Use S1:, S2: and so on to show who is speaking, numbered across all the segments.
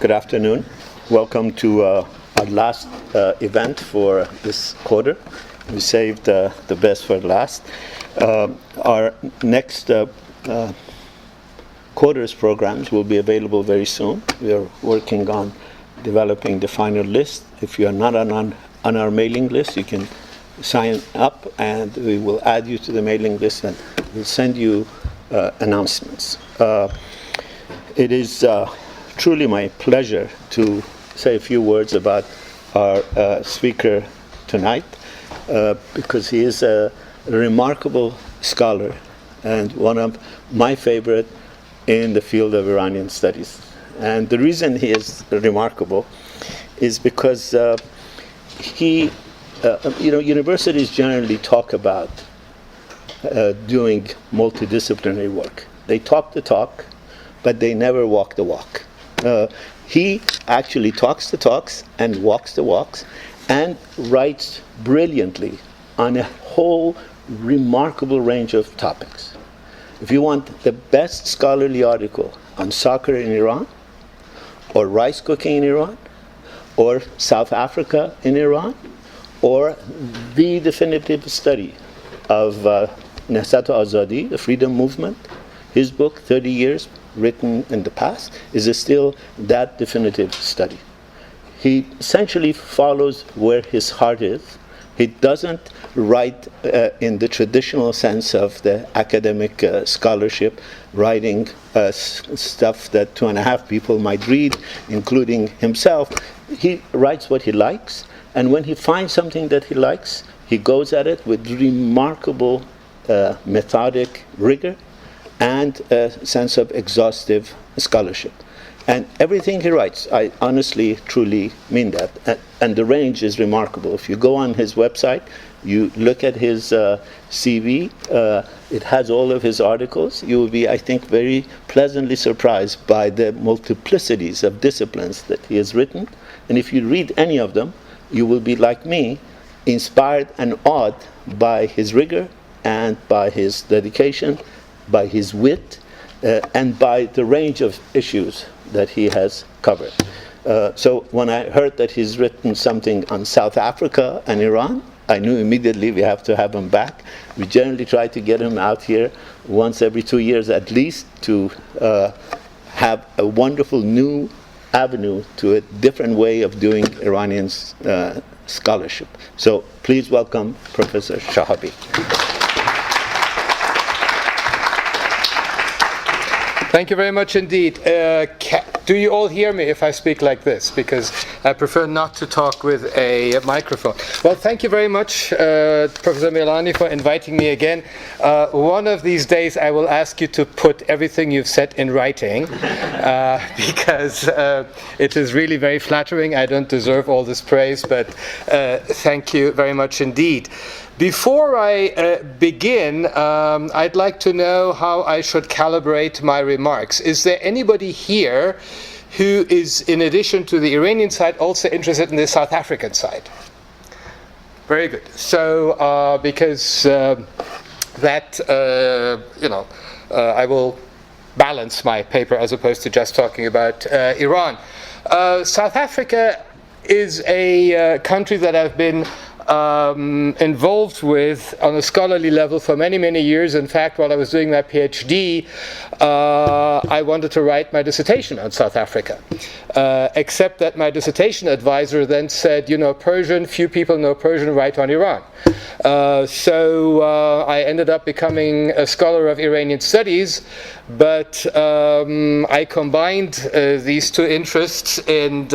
S1: Good afternoon. Welcome to our last event for this quarter. We saved the best for last. Our next quarter's programs will be available very soon. We are working on developing the final list. If you are not on our mailing list, you can sign up and we will add you to the mailing list and we'll send you announcements. It is truly my pleasure to say a few words about our speaker tonight because he is a remarkable scholar and one of my favorite in the field of Iranian studies. And the reason he is remarkable is because universities generally talk about doing multidisciplinary work. They talk the talk, but they never walk the walk. He actually talks the talks and walks the walks and writes brilliantly on a whole remarkable range of topics. If you want the best scholarly article on soccer in Iran, or rice cooking in Iran, or South Africa in Iran, or the definitive study of Nehsat Azadi, the freedom movement, his book, 30 Years, written in the past, is still that definitive study. He essentially follows where his heart is. He doesn't write in the traditional sense of the academic scholarship, writing stuff that 2.5 people might read, including himself. He writes what he likes, and when he finds something that he likes, he goes at it with remarkable methodic rigor and a sense of exhaustive scholarship. And everything he writes, I honestly, truly mean that. And the range is remarkable. If you go on his website, you look at his CV, it has all of his articles. You will be, I think, very pleasantly surprised by the multiplicities of disciplines that he has written. And if you read any of them, you will be, like me, inspired and awed by his rigor and by his dedication, by his wit, and by the range of issues that he has covered. So when I heard that he's written something on South Africa and Iran, I knew immediately we have to have him back. We generally try to get him out here once every 2 years at least to have a wonderful new avenue to a different way of doing Iranian scholarship. So please welcome Professor Chehabi.
S2: Thank you very much indeed. Do you all hear me if I speak like this? Because I prefer not to talk with a microphone. Well, thank you very much, Professor Milani, for inviting me again. One of these days I will ask you to put everything you've said in writing, because it is really very flattering. I don't deserve all this praise, but thank you very much indeed. Before I begin, I'd like to know how I should calibrate my remarks. Is there anybody here who is, in addition to the Iranian side, also interested in the South African side? Very good. So, because I will balance my paper as opposed to just talking about Iran. South Africa is a country that I've been involved with on a scholarly level for many, many years. In fact, while I was doing my PhD, I wanted to write my dissertation on South Africa. Except that my dissertation advisor then said, Persian, few people know Persian, write on Iran. So I ended up becoming a scholar of Iranian studies, but I combined these two interests and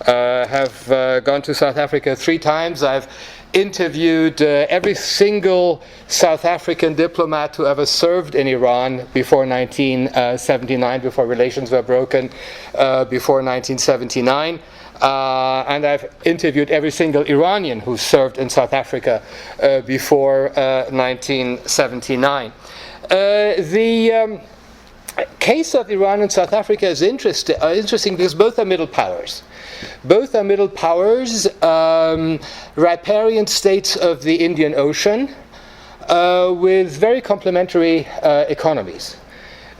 S2: have gone to South Africa 3 times. I've interviewed every single South African diplomat who ever served in Iran before 1979, before relations were broken, before 1979. And I've interviewed every single Iranian who served in South Africa before 1979. The case of Iran and South Africa is interesting because both are middle powers. Both are middle powers, riparian states of the Indian Ocean, with very complementary economies.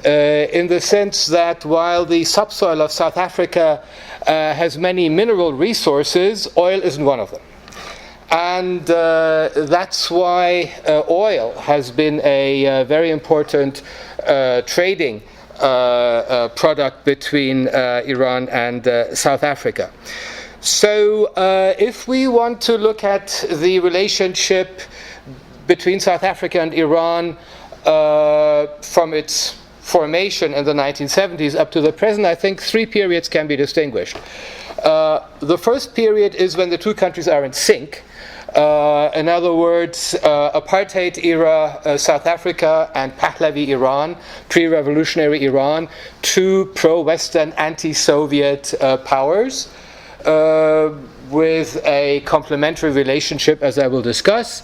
S2: in the sense that while the subsoil of South Africa has many mineral resources, oil isn't one of them. And that's why oil has been a very important trading product between Iran and South Africa. So if we want to look at the relationship between South Africa and Iran from its formation in the 1970s up to the present, I think three periods can be distinguished. The first period is when the two countries are in sync. In other words, apartheid era South Africa and Pahlavi Iran, pre-revolutionary Iran, two pro-Western, anti-Soviet powers with a complementary relationship, as I will discuss.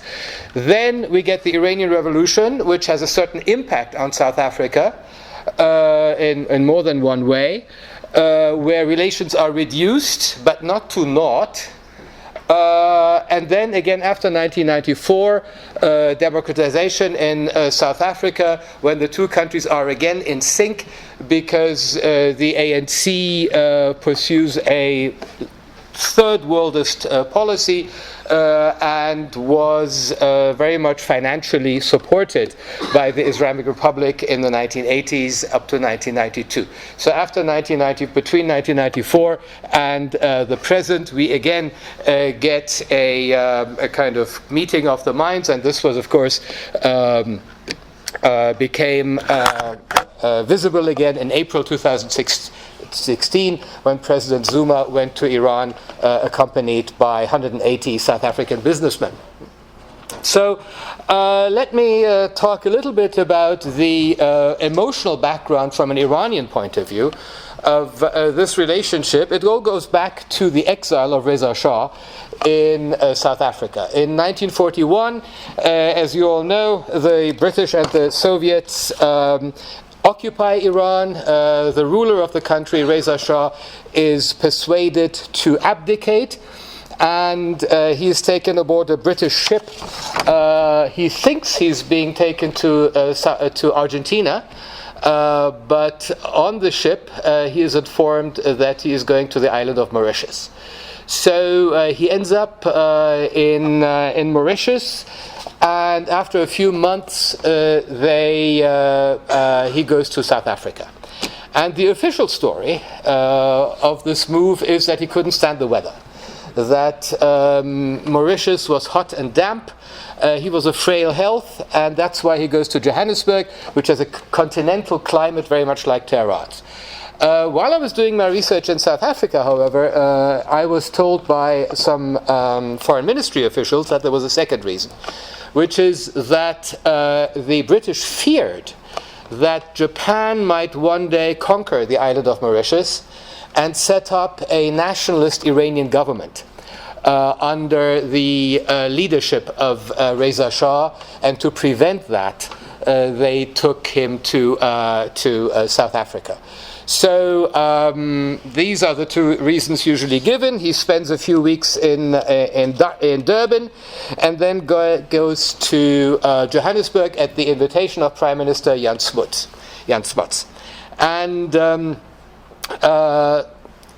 S2: Then we get the Iranian Revolution, which has a certain impact on South Africa in more than one way, where relations are reduced, but not to naught. And then again after 1994, democratization in South Africa, when the two countries are again in sync, because the ANC pursues a third worldist policy and was very much financially supported by the Islamic Republic in the 1980s up to 1992. So after between 1994 and the present, we again get a kind of meeting of the minds, and this was, of course, became visible again in April 2016 when President Zuma went to Iran accompanied by 180 South African businessmen. So let me talk a little bit about the emotional background from an Iranian point of view of this relationship. It all goes back to the exile of Reza Shah in South Africa. In 1941, as you all know, the British and the Soviets occupy Iran. The ruler of the country, Reza Shah, is persuaded to abdicate, and he is taken aboard a British ship. He thinks he's being taken to Argentina, but on the ship he is informed that he is going to the island of Mauritius. So he ends up in Mauritius, and after a few months he goes to South Africa. And the official story of this move is that he couldn't stand the weather, that Mauritius was hot and damp. He was of frail health, and that's why he goes to Johannesburg, which has a continental climate very much like Tehran's. While I was doing my research in South Africa, however, I was told by some foreign ministry officials that there was a second reason, which is that the British feared that Japan might one day conquer the island of Mauritius and set up a nationalist Iranian government under the leadership of Reza Shah, and to prevent that, they took him to South Africa. So these are the two reasons usually given. He spends a few weeks in Durban, and then goes to Johannesburg at the invitation of Prime Minister Jan Smuts. And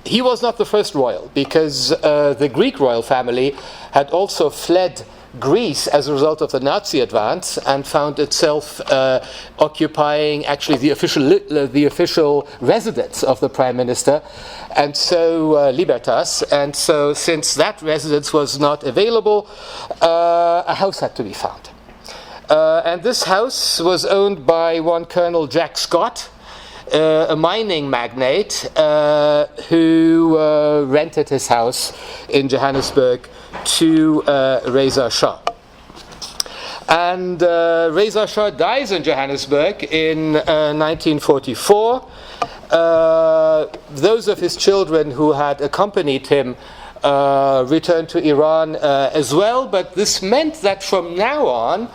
S2: he was not the first royal, because the Greek royal family had also fled Greece as a result of the Nazi advance, and found itself occupying actually the official residence of the Prime Minister, and so Libertas. And so, since that residence was not available, a house had to be found. And this house was owned by one Colonel Jack Scott, a mining magnate who rented his house in Johannesburg to Reza Shah. And Reza Shah dies in Johannesburg in 1944. Those of his children who had accompanied him returned to Iran as well, but this meant that from now on,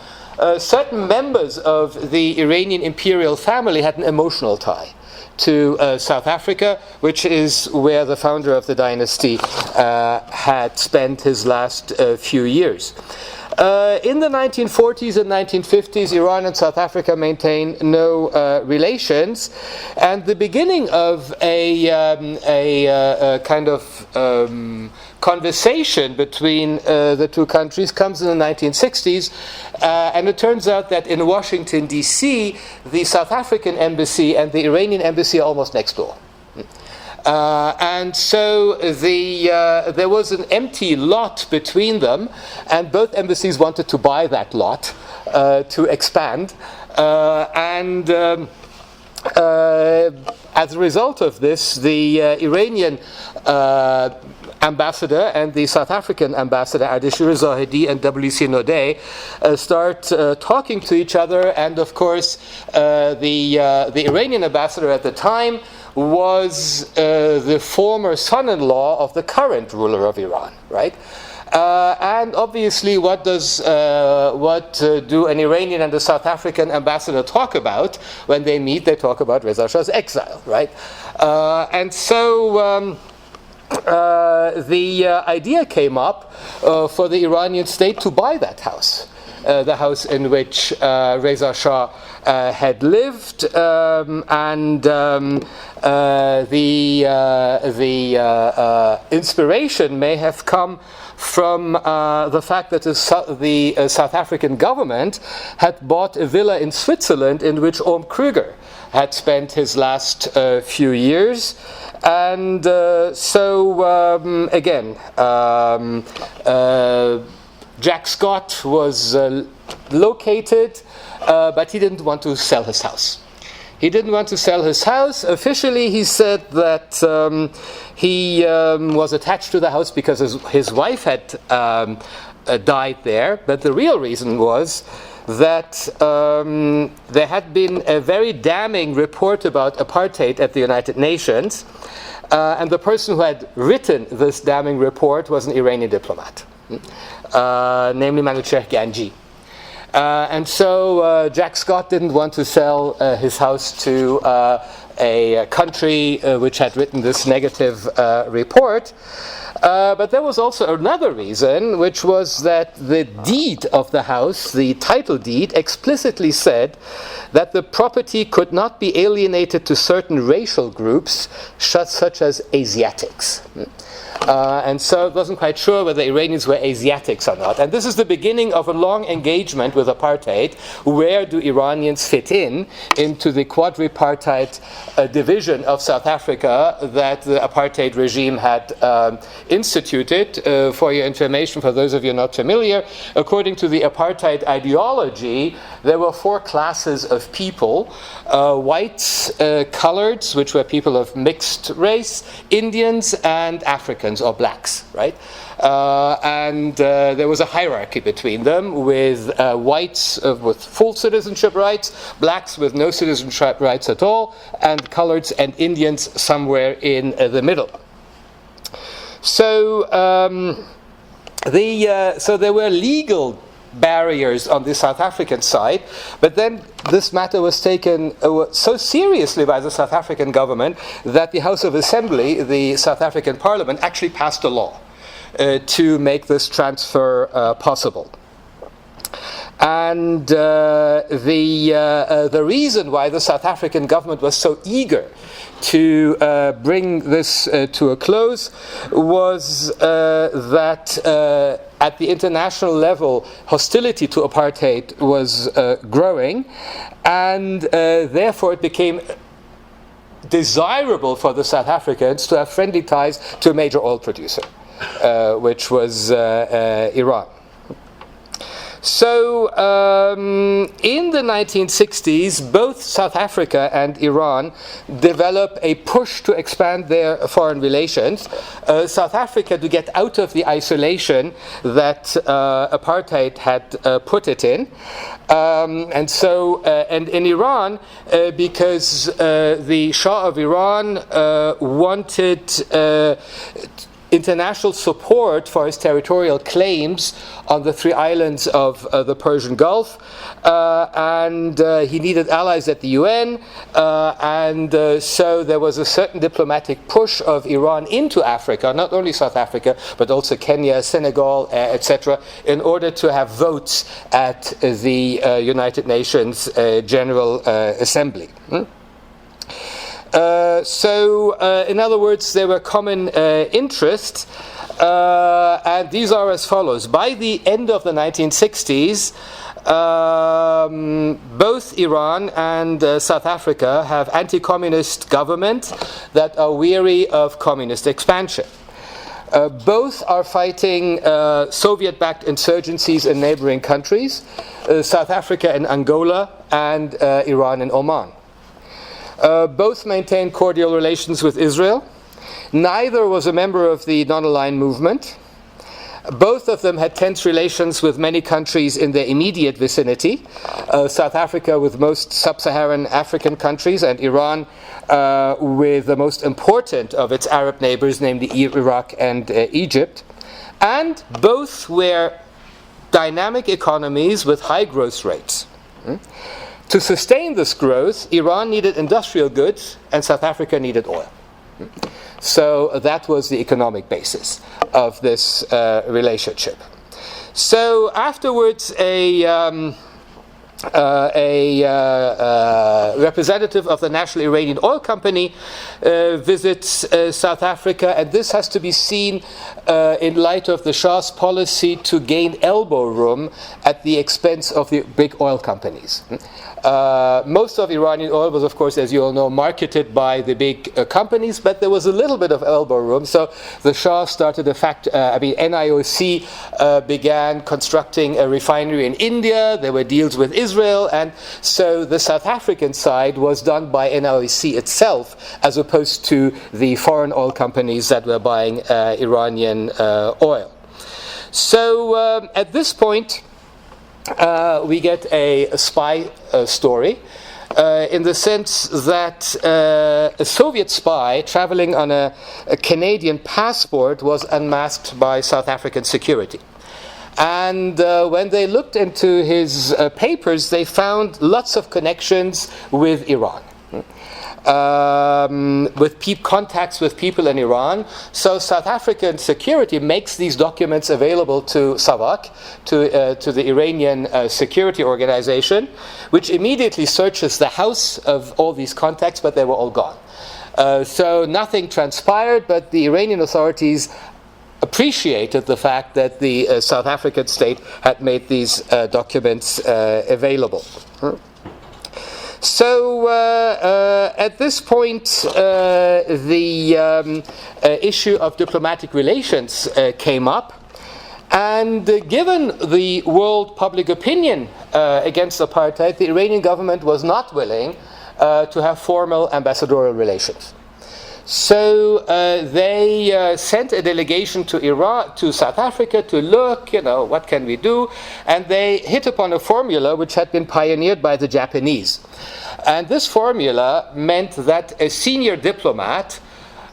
S2: certain members of the Iranian imperial family had an emotional tie to South Africa, which is where the founder of the dynasty had spent his last few years. In the 1940s and 1950s, Iran and South Africa maintained no relations, and the beginning of a kind of conversation between the two countries comes in the 1960s, and it turns out that in Washington, D.C., the South African embassy and the Iranian embassy are almost next door. And so there was an empty lot between them, and both embassies wanted to buy that lot to expand. As a result of this, the Iranian ambassador and the South African ambassador, Ardeshir Zahedi and W.C. Nodeh, start talking to each other. And of course, the Iranian ambassador at the time was the former son-in-law of the current ruler of Iran, right? And obviously, what do an Iranian and a South African ambassador talk about when they meet? They talk about Reza Shah's exile, right? And so the idea came up for the Iranian state to buy that house. The house in which Reza Shah had lived, and the inspiration may have come from the fact that the South African government had bought a villa in Switzerland in which Ohm Kruger had spent his last few years. And Jack Scott was located, but he didn't want to sell his house. He didn't want to sell his house. Officially, he said that he was attached to the house because his wife had died there. But the real reason was that there had been a very damning report about apartheid at the United Nations. And the person who had written this damning report was an Iranian diplomat, namely Manouchehr Ganji. And so Jack Scott didn't want to sell his house to a country which had written this negative report. But there was also another reason, which was that the deed of the house, the title deed, explicitly said that the property could not be alienated to certain racial groups, such as Asiatics. And so it wasn't quite sure whether Iranians were Asiatics or not. And this is the beginning of a long engagement with apartheid. Where do Iranians fit into the quadripartite division of South Africa that the apartheid regime had instituted? For your information, for those of you not familiar, according to the apartheid ideology, there were four classes of people: whites, coloreds, which were people of mixed race, Indians, and Africans or blacks, right? And there was a hierarchy between them, with whites with full citizenship rights, blacks with no citizenship rights at all, and coloreds and Indians somewhere in the middle. So, so there were legal barriers on the South African side, but then this matter was taken so seriously by the South African government that the House of Assembly, the South African Parliament, actually passed a law to make this transfer possible. And the reason why the South African government was so eager to bring this to a close was that at the international level, hostility to apartheid was growing, and therefore it became desirable for the South Africans to have friendly ties to a major oil producer, which was Iran. So in the 1960s, both South Africa and Iran developed a push to expand their foreign relations. South Africa to get out of the isolation that apartheid had put it in. And in Iran, because the Shah of Iran wanted international support for his territorial claims on the 3 islands of the Persian Gulf, and he needed allies at the UN, and so there was a certain diplomatic push of Iran into Africa, not only South Africa, but also Kenya, Senegal, etc., in order to have votes at the United Nations General Assembly. In other words, there were common interests, and these are as follows. By the end of the 1960s, both Iran and South Africa have anti-communist governments that are weary of communist expansion. Both are fighting Soviet-backed insurgencies in neighboring countries, South Africa in Angola and Iran in Oman. Both maintained cordial relations with Israel. Neither was a member of the non-aligned movement. Both of them had tense relations with many countries in their immediate vicinity, South Africa with most sub-Saharan African countries, and Iran with the most important of its Arab neighbors, namely Iraq and Egypt. And both were dynamic economies with high growth rates. To sustain this growth, Iran needed industrial goods and South Africa needed oil. So that was the economic basis of this relationship. So afterwards, a representative of the National Iranian Oil Company visits South Africa, and this has to be seen in light of the Shah's policy to gain elbow room at the expense of the big oil companies. Most of Iranian oil was, of course, as you all know, marketed by the big companies, but there was a little bit of elbow room. So the Shah started NIOC began constructing a refinery in India. There were deals with Israel, and so the South African side was done by NIOC itself, as opposed to the foreign oil companies that were buying Iranian oil. So at this point, we get a spy story, in the sense that a Soviet spy traveling on a Canadian passport was unmasked by South African security. And when they looked into his papers, they found lots of connections with Iran. With contacts with people in Iran. So South African security makes these documents available to SAVAK, to the Iranian security organization, which immediately searches the house of all these contacts, but they were all gone. So nothing transpired, but the Iranian authorities appreciated the fact that the South African state had made these documents available. So at this point, the issue of diplomatic relations came up, and given the world public opinion against apartheid, the Iranian government was not willing to have formal ambassadorial relations. So they sent a delegation to South Africa to look, what can we do? And they hit upon a formula which had been pioneered by the Japanese. And this formula meant that a senior diplomat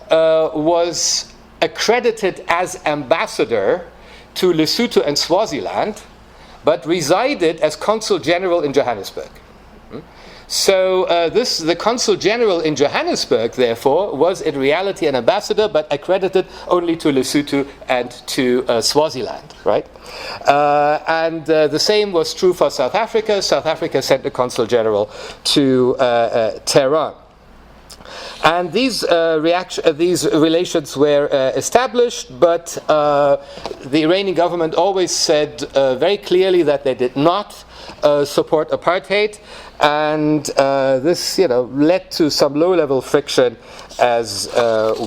S2: was accredited as ambassador to Lesotho and Swaziland, but resided as consul general in Johannesburg. So the consul general in Johannesburg, therefore, was in reality an ambassador, but accredited only to Lesotho and to Swaziland, right? And the same was true for South Africa. South Africa sent a consul general to Tehran. And these relations were established, but the Iranian government always said very clearly that they did not support apartheid, and this, led to some low-level friction, as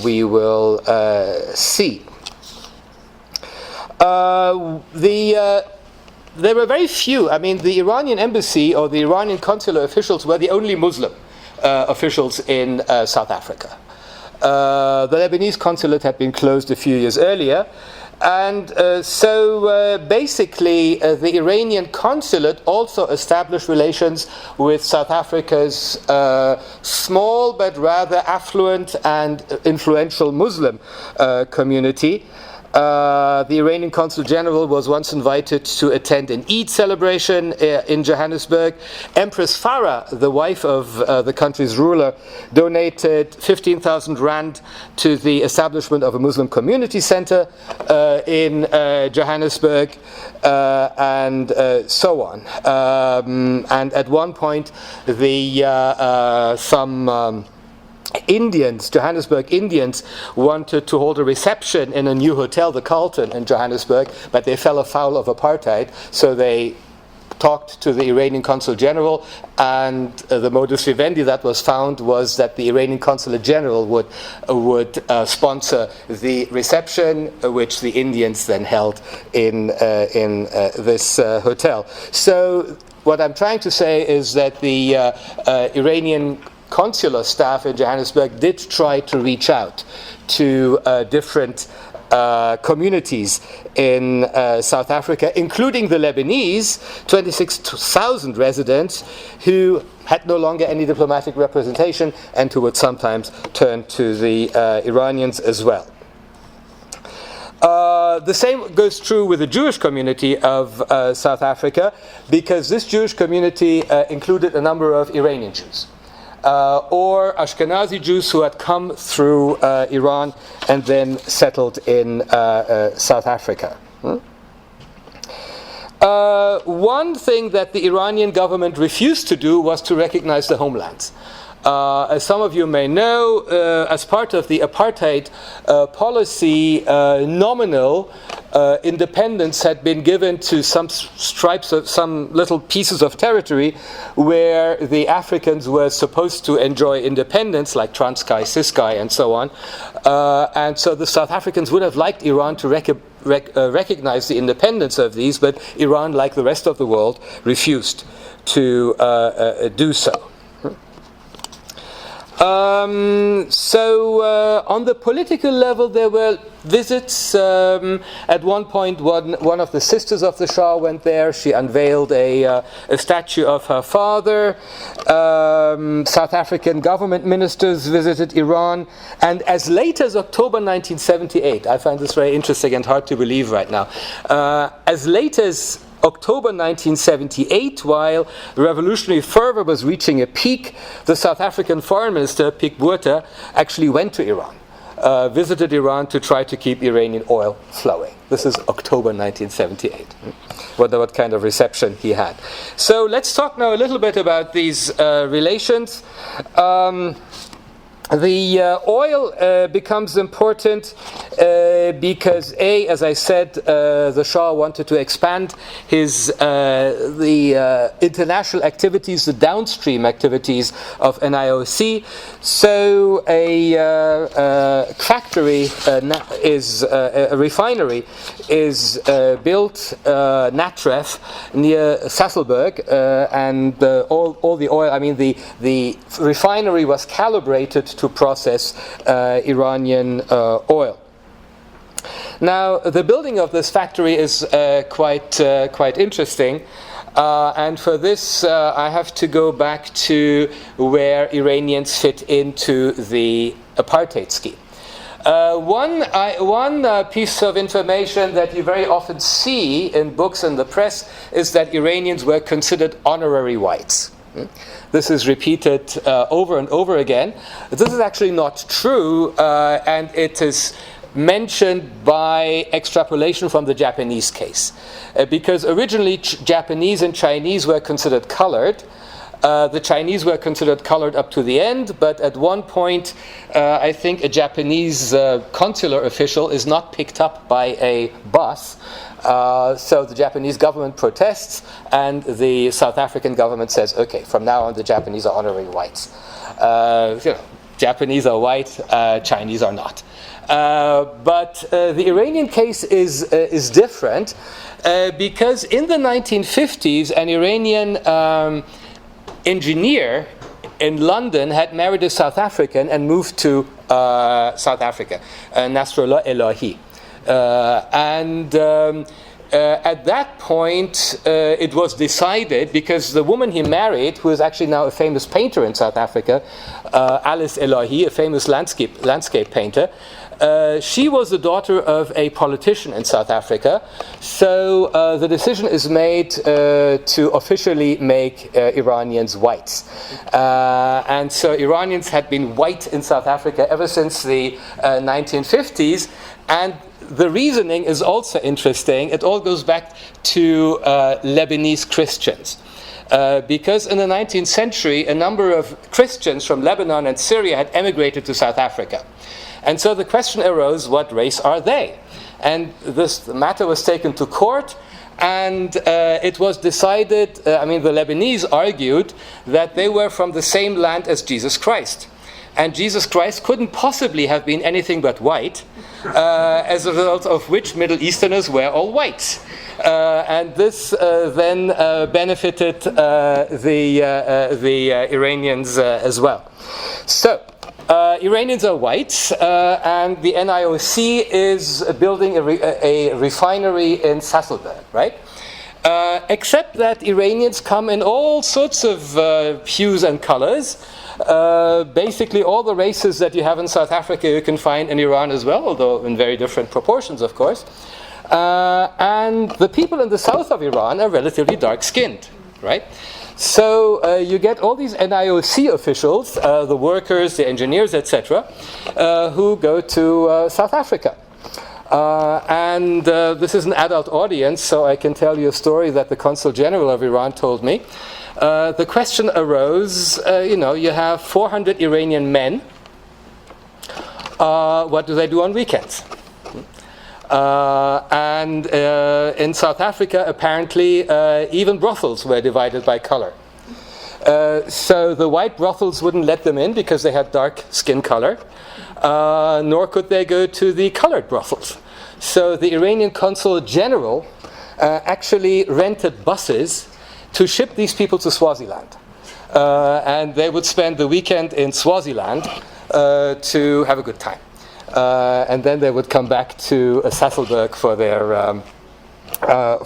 S2: we will see. There were very few. The Iranian embassy or the Iranian consular officials were the only Muslim officials in South Africa. The Lebanese consulate had been closed a few years earlier. And so basically the Iranian consulate also established relations with South Africa's small but rather affluent and influential Muslim community. The Iranian Consul General was once invited to attend an Eid celebration in Johannesburg. Empress Farah, the wife of the country's ruler, donated 15,000 rand to the establishment of a Muslim community center in Johannesburg, and so on. And at one point, some Indians, Johannesburg Indians, wanted to hold a reception in a new hotel, the Carlton in Johannesburg, but they fell afoul of apartheid, so they talked to the Iranian Consul General, and the modus vivendi that was found was that the Iranian Consulate General would sponsor the reception, which the Indians then held in this hotel. So what I'm trying to say is that the Iranian consular staff in Johannesburg did try to reach out to different communities in South Africa, including the Lebanese, 26,000 residents who had no longer any diplomatic representation and who would sometimes turn to the Iranians as well. The same goes true with the Jewish community of South Africa, because this Jewish community included a number of Iranian Jews. Or Ashkenazi Jews who had come through Iran and then settled in South Africa. One thing that the Iranian government refused to do was to recognize the homelands. As some of you may know, as part of the apartheid policy, nominal independence had been given to some stripes of some little pieces of territory where the Africans were supposed to enjoy independence, like Transkei, Ciskei, and so on. And so the South Africans would have liked Iran to recognize the independence of these, but Iran, like the rest of the world, refused to do so. On the political level, there were visits. At one point, one of the sisters of the Shah went there. She unveiled a statue of her father. South African government ministers visited Iran. And as late as October 1978, I find this very interesting and hard to believe right now, as late as October 1978, while revolutionary fervor was reaching a peak, the South African foreign minister, Pik Botha, actually went to Iran, visited Iran to try to keep Iranian oil flowing. This is October 1978. Wonder what kind of reception he had. So let's talk now a little bit about these relations. The oil becomes important because, as I said, the Shah wanted to expand the international activities, the downstream activities of NIOC. So a factory a refinery is built, Natref, near Sasolburg, and all the oil. I mean, the refinery was calibrated to process Iranian oil. Now, the building of this factory is quite interesting, and for this I have to go back to where Iranians fit into the apartheid scheme. One piece of information that you very often see in books and the press is that Iranians were considered honorary whites. This is repeated over and over again. This is actually not true, and it is mentioned by extrapolation from the Japanese case. Because originally Japanese and Chinese were considered colored. The Chinese were considered colored up to the end, but at one point, I think a Japanese consular official is not picked up by a bus. So the Japanese government protests, and the South African government says, okay, from now on the Japanese are honorary whites. Japanese are white, Chinese are not. But the Iranian case is different because in the 1950s, an Iranian engineer in London had married a South African and moved to South Africa, Nasrullah Elahi. At that point, it was decided, because the woman he married, who is actually now a famous painter in South Africa, Alice Elahi, a famous landscape painter, she was the daughter of a politician in South Africa. So the decision is made to officially make Iranians whites. And so Iranians had been white in South Africa ever since the 1950s. And the reasoning is also interesting. It all goes back to Lebanese Christians. Because in the 19th century, a number of Christians from Lebanon and Syria had emigrated to South Africa. And so the question arose, what race are they? And this matter was taken to court, and it was decided, the Lebanese argued that they were from the same land as Jesus Christ. And Jesus Christ couldn't possibly have been anything but white, as a result of which Middle Easterners were all white. And this then benefited the Iranians as well. So, Iranians are whites, and the NIOC is building a refinery in Sasolburg, right? Except that Iranians come in all sorts of hues and colors. Basically, all the races that you have in South Africa you can find in Iran as well, although in very different proportions, of course. And the people in the south of Iran are relatively dark-skinned, right? So you get all these NIOC officials, the workers, the engineers, etc., who go to South Africa. And this is an adult audience, so I can tell you a story that the Consul General of Iran told me. The question arose, you have 400 Iranian men. What do they do on weekends? And in South Africa, apparently, even brothels were divided by color. So the white brothels wouldn't let them in because they had dark skin color, nor could they go to the colored brothels. So the Iranian Consul General actually rented buses to ship these people to Swaziland. And they would spend the weekend in Swaziland to have a good time. And then they would come back to Sasolburg for their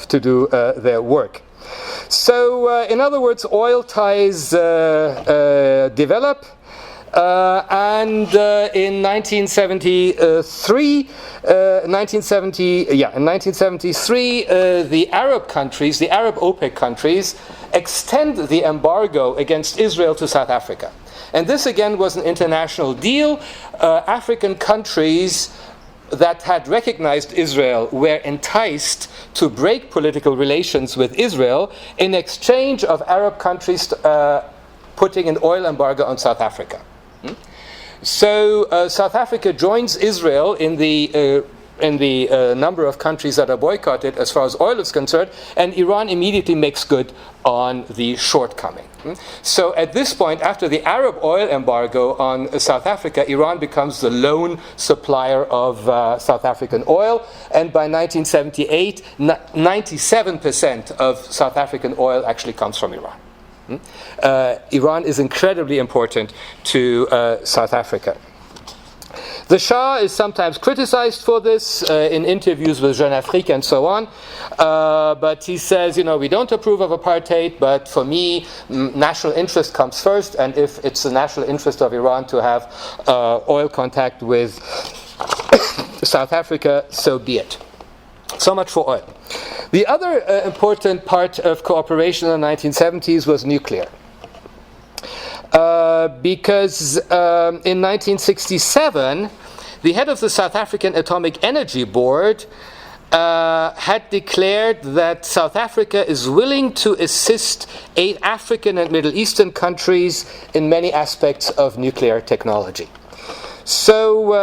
S2: to do their work. So, in other words, oil ties develop, and in 1973, the Arab countries, the Arab OPEC countries, extend the embargo against Israel to South Africa. And this again was an international deal. African countries that had recognized Israel were enticed to break political relations with Israel in exchange of Arab countries putting an oil embargo on South Africa. So South Africa joins Israel in the number of countries that are boycotted as far as oil is concerned, and Iran immediately makes good on the shortcoming. So at this point, after the Arab oil embargo on South Africa, Iran becomes the lone supplier of South African oil, and by 1978, 97% of South African oil actually comes from Iran. Iran is incredibly important to South Africa. The Shah is sometimes criticized for this in interviews with Jeune Afrique and so on. But he says, we don't approve of apartheid, but for me, national interest comes first. And if it's the national interest of Iran to have oil contact with South Africa, so be it. So much for oil. The other important part of cooperation in the 1970s was nuclear. Because in 1967, the head of the South African Atomic Energy Board had declared that South Africa is willing to assist 8 African and Middle Eastern countries in many aspects of nuclear technology. So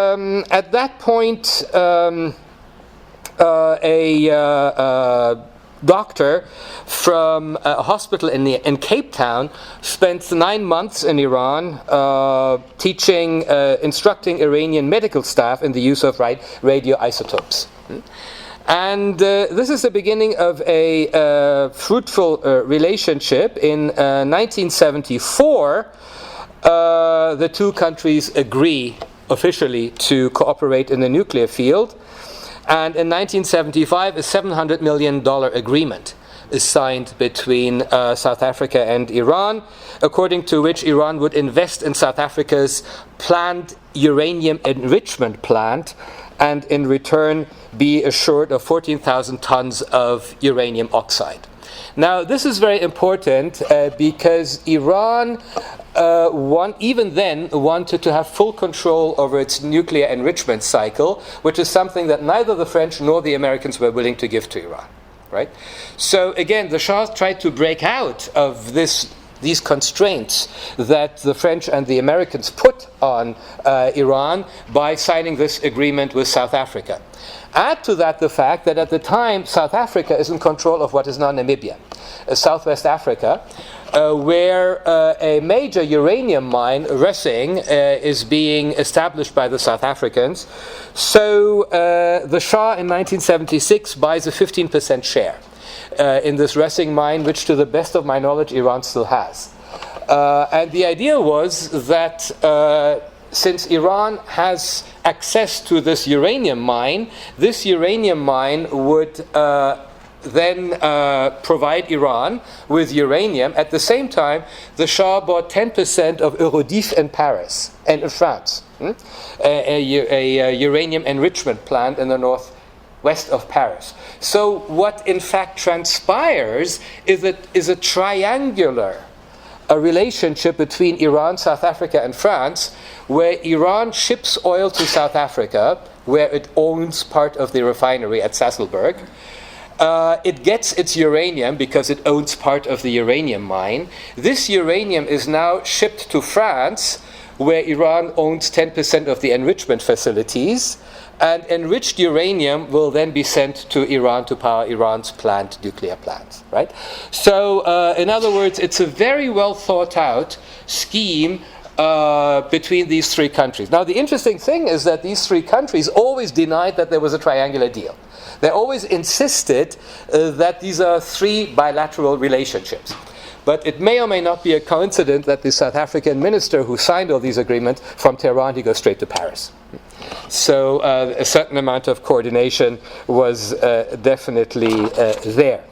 S2: at that point, a doctor from a hospital in Cape Town spent 9 months in Iran instructing Iranian medical staff in the use of radioisotopes. And this is the beginning of a fruitful relationship. In 1974, the two countries agree officially to cooperate in the nuclear field. And in 1975, a $700 million agreement is signed between South Africa and Iran, according to which Iran would invest in South Africa's planned uranium enrichment plant and in return be assured of 14,000 tons of uranium oxide. Now, this is very important because Iran even then wanted to have full control over its nuclear enrichment cycle, which is something that neither the French nor the Americans were willing to give to Iran. Right? So again, the Shah tried to break out of these constraints that the French and the Americans put on Iran by signing this agreement with South Africa. Add to that the fact that at the time, South Africa is in control of what is now Namibia, Southwest Africa, where a major uranium mine, Houchang, is being established by the South Africans. So the Shah in 1976 buys a 15% share in this Houchang mine, which to the best of my knowledge, Iran still has. And the idea was that since Iran has access to this uranium mine would then provide Iran with uranium. At the same time, the Shah bought 10% of Eurodif in Paris and in France, a uranium enrichment plant in the northwest of Paris. So what in fact transpires is a triangular relationship between Iran, South Africa, and France, where Iran ships oil to South Africa, where it owns part of the refinery at Sasolburg. It gets its uranium because it owns part of the uranium mine. This uranium is now shipped to France, where Iran owns 10% of the enrichment facilities, and enriched uranium will then be sent to Iran to power Iran's nuclear plants, right? So, in other words, it's a very well thought out scheme between these three countries. Now, the interesting thing is that these three countries always denied that there was a triangular deal. They always insisted that these are three bilateral relationships. But it may or may not be a coincidence that the South African minister who signed all these agreements, from Tehran, he goes straight to Paris. So a certain amount of coordination was definitely there.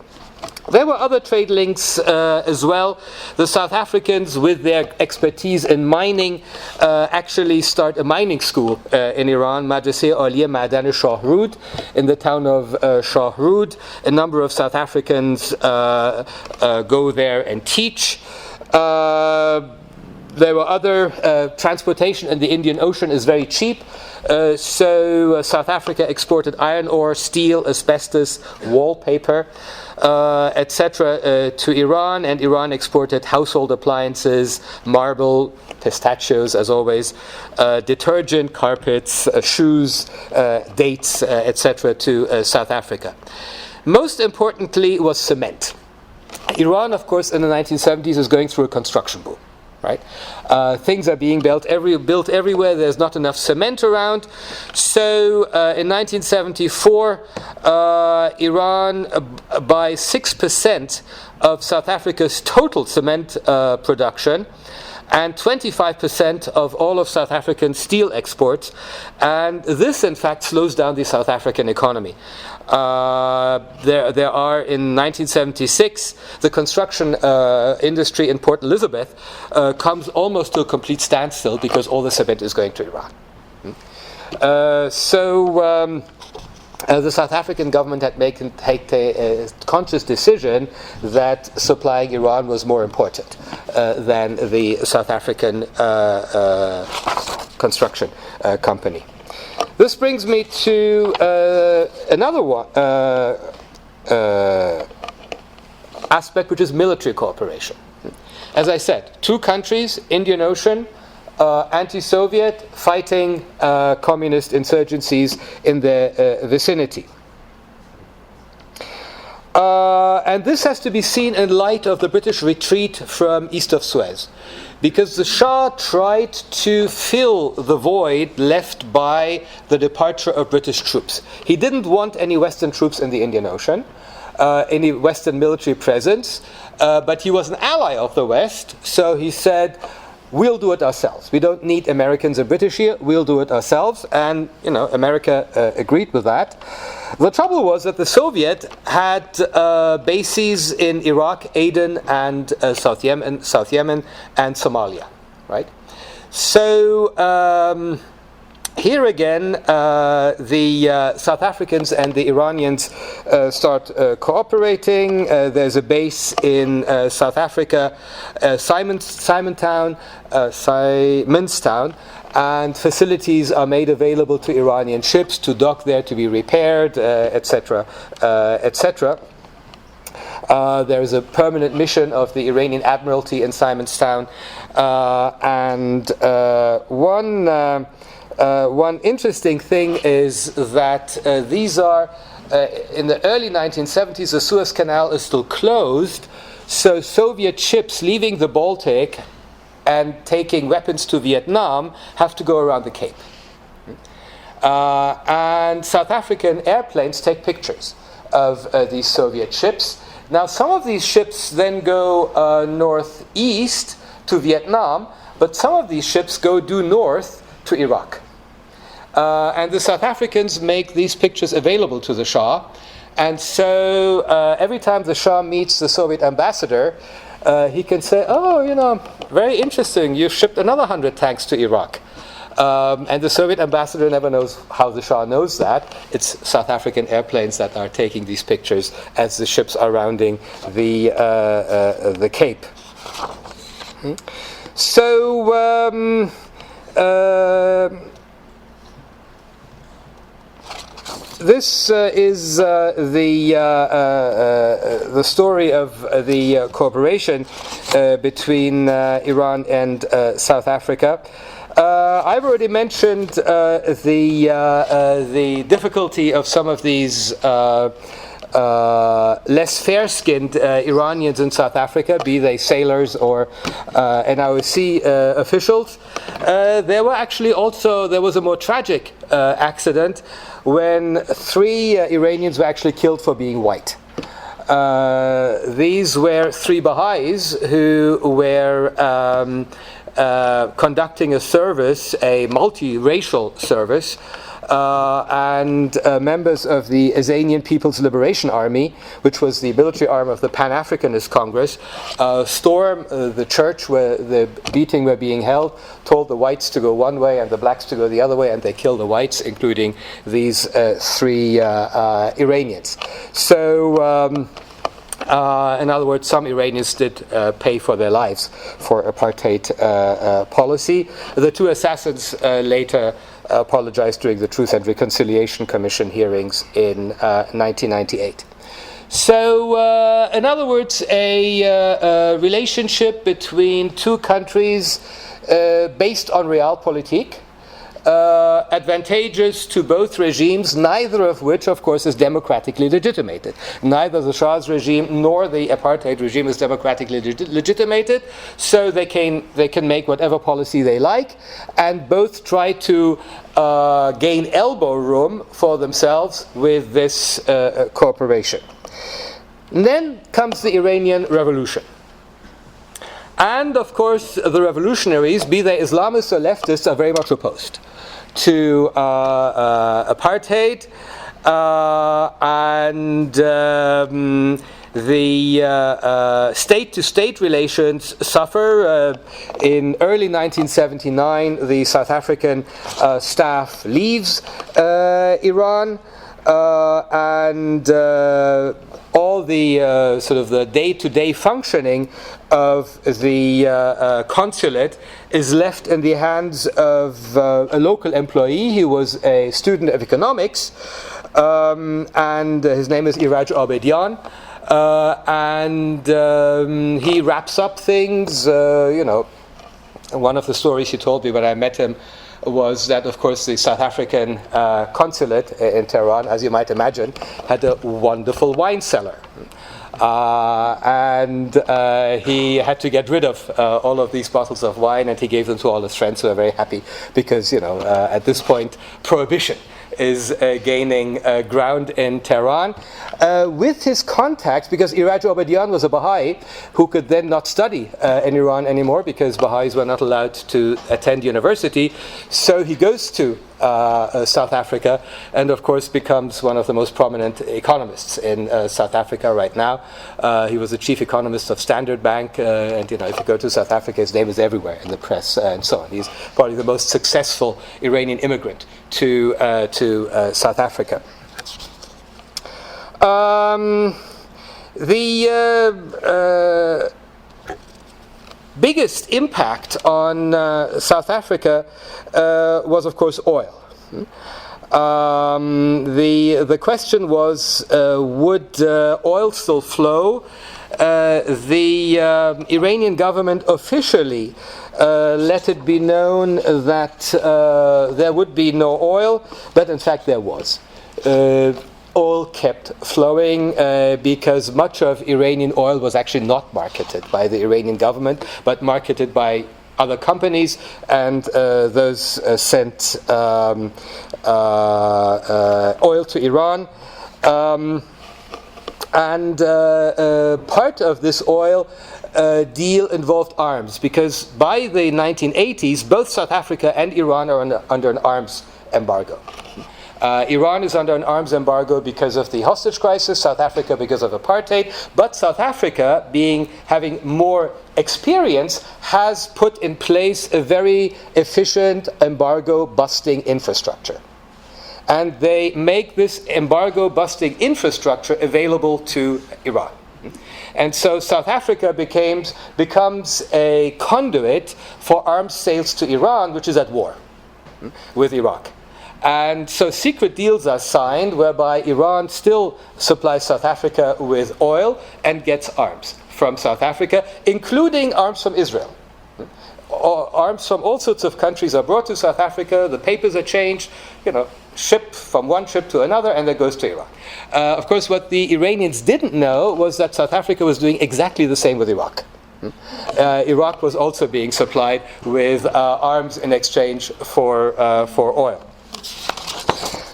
S2: There were other trade links as well. The South Africans, with their expertise in mining, actually start a mining school in Iran, Madrasa Aliya Madan Shahrud, in the town of Shahrud. A number of South Africans go there and teach. There were other transportation in the Indian Ocean is very cheap. So South Africa exported iron ore, steel, asbestos, wallpaper, etc. To Iran, and Iran exported household appliances, marble, pistachios, as always, detergent, carpets, shoes, dates, etc. to South Africa. Most importantly was cement. Iran, of course, in the 1970s is going through a construction boom. Right? Things are being built everywhere. There's not enough cement around. So in 1974, Iran buys 6% of South Africa's total cement production and 25% of all of South African steel exports. And this, in fact, slows down the South African economy. There are, in 1976, the construction industry in Port Elizabeth comes almost to a complete standstill because all the cement is going to Iran. The South African government had taken a conscious decision that supplying Iran was more important than the South African construction company. This brings me to another one, aspect, which is military cooperation. As I said, two countries, Indian Ocean, anti-Soviet, fighting communist insurgencies in the vicinity. And this has to be seen in light of the British retreat from east of Suez, because the Shah tried to fill the void left by the departure of British troops. He didn't want any Western troops in the Indian Ocean, any Western military presence, but he was an ally of the West, so he said, we'll do it ourselves. We don't need Americans and British here. We'll do it ourselves. And, America agreed with that. The trouble was that the Soviet had bases in Iraq, Aden, and South Yemen, and Somalia, right? So here again, the South Africans and the Iranians start cooperating. There's a base in South Africa, Simonstown, and facilities are made available to Iranian ships to dock there, to be repaired, etc., etc. There is a permanent mission of the Iranian Admiralty in Simonstown, and one interesting thing is that these are, in the early 1970s, the Suez Canal is still closed, so Soviet ships leaving the Baltic and taking weapons to Vietnam have to go around the Cape. And South African airplanes take pictures of these Soviet ships. Now, some of these ships then go northeast to Vietnam, but some of these ships go due north to Iraq. And the South Africans make these pictures available to the Shah. And so every time the Shah meets the Soviet ambassador, he can say, very interesting, you've shipped another 100 tanks to Iraq. And the Soviet ambassador never knows how the Shah knows that. It's South African airplanes that are taking these pictures as the ships are rounding the Cape. So this is the story of the cooperation between Iran and South Africa. I've already mentioned the difficulty of some of these less fair-skinned Iranians in South Africa, be they sailors or NRC officials. There was a more tragic accident when 3 Iranians were actually killed for being white. These were 3 Baha'is who were conducting a service, a multiracial service, and members of the Azanian People's Liberation Army, which was the military arm of the Pan-Africanist Congress, stormed the church where the meeting were being held, told the whites to go one way and the blacks to go the other way, and they killed the whites, including these 3 Iranians. So, in other words, some Iranians did pay for their lives for apartheid policy. The 2 assassins later apologized during the Truth and Reconciliation Commission hearings in 1998. So, in other words, a relationship between 2 countries based on realpolitik, advantageous to both regimes, neither of which, of course, is democratically legitimated. Neither the Shah's regime nor the apartheid regime is democratically legitimated, so they can make whatever policy they like, and both try to gain elbow room for themselves with this cooperation. And then comes the Iranian Revolution. And, of course, the revolutionaries, be they Islamists or leftists, are very much opposed to apartheid, and the state-to-state relations suffer. In early 1979, the South African staff leaves Iran, and all the sort of the day-to-day functioning of the consulate is left in the hands of a local employee. He was a student of economics, and his name is Iraj Abedian, and he wraps up things. One of the stories he told me when I met him was that, of course, the South African consulate in Tehran, as you might imagine, had a wonderful wine cellar. And he had to get rid of all of these bottles of wine, and he gave them to all his friends, who were very happy because, at this point, prohibition is gaining ground in Tehran. With his contacts, because Iraj Obadian was a Baha'i who could then not study in Iran anymore because Baha'is were not allowed to attend university, so he goes to South Africa and of course becomes one of the most prominent economists in South Africa right now. He was the chief economist of Standard Bank, and if you go to South Africa, his name is everywhere in the press and so on. He's probably the most successful Iranian immigrant to South Africa. The biggest impact on South Africa was, of course, oil. The question was, would oil still flow? The Iranian government officially let it be known that there would be no oil, but in fact there was. Oil kept flowing because much of Iranian oil was actually not marketed by the Iranian government, but marketed by other companies, and those sent oil to Iran. And part of this oil deal involved arms, because by the 1980s, both South Africa and Iran are under an arms embargo. Iran is under an arms embargo because of the hostage crisis, South Africa because of apartheid, but South Africa, having more experience, has put in place a very efficient embargo-busting infrastructure. And they make this embargo-busting infrastructure available to Iran. And so South Africa becomes a conduit for arms sales to Iran, which is at war with Iraq. And so secret deals are signed whereby Iran still supplies South Africa with oil and gets arms from South Africa, including arms from Israel. Arms from all sorts of countries are brought to South Africa, the papers are changed, ship from one ship to another, and that goes to Iraq. Of course, what the Iranians didn't know was that South Africa was doing exactly the same with Iraq. Iraq was also being supplied with arms in exchange for oil.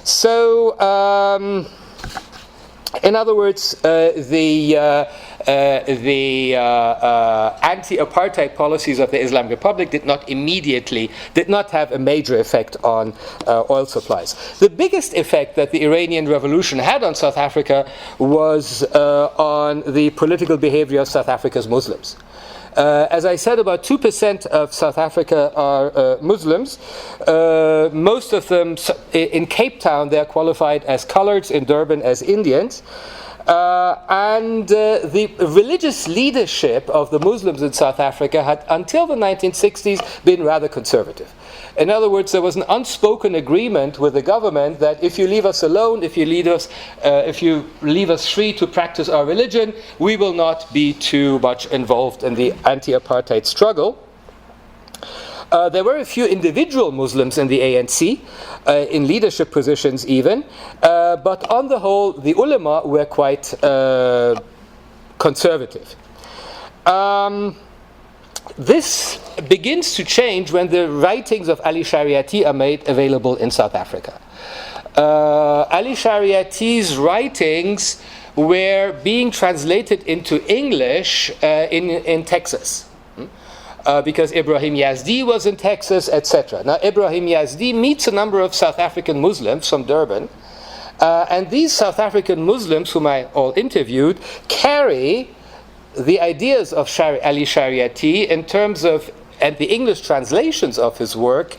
S2: So, in other words, the anti-apartheid policies of the Islamic Republic did not have a major effect on oil supplies. The biggest effect that the Iranian Revolution had on South Africa was on the political behavior of South Africa's Muslims. As I said, about 2% of South Africa are Muslims. Most of them, in Cape Town, they are qualified as coloreds, in Durban as Indians. And the religious leadership of the Muslims in South Africa had, until the 1960s, been rather conservative. In other words, there was an unspoken agreement with the government that if you leave us alone, if you leave us free to practice our religion, we will not be too much involved in the anti-apartheid struggle. There were a few individual Muslims in the ANC, in leadership positions even, but on the whole, the ulama were quite conservative. This begins to change when the writings of Ali Shariati are made available in South Africa. Ali Shariati's writings were being translated into English in Texas. Because Ibrahim Yazdi was in Texas, etc. Now, Ibrahim Yazdi meets a number of South African Muslims from Durban, and these South African Muslims, whom I all interviewed, carry the ideas of Ali Shariati in terms of, and the English translations of his work,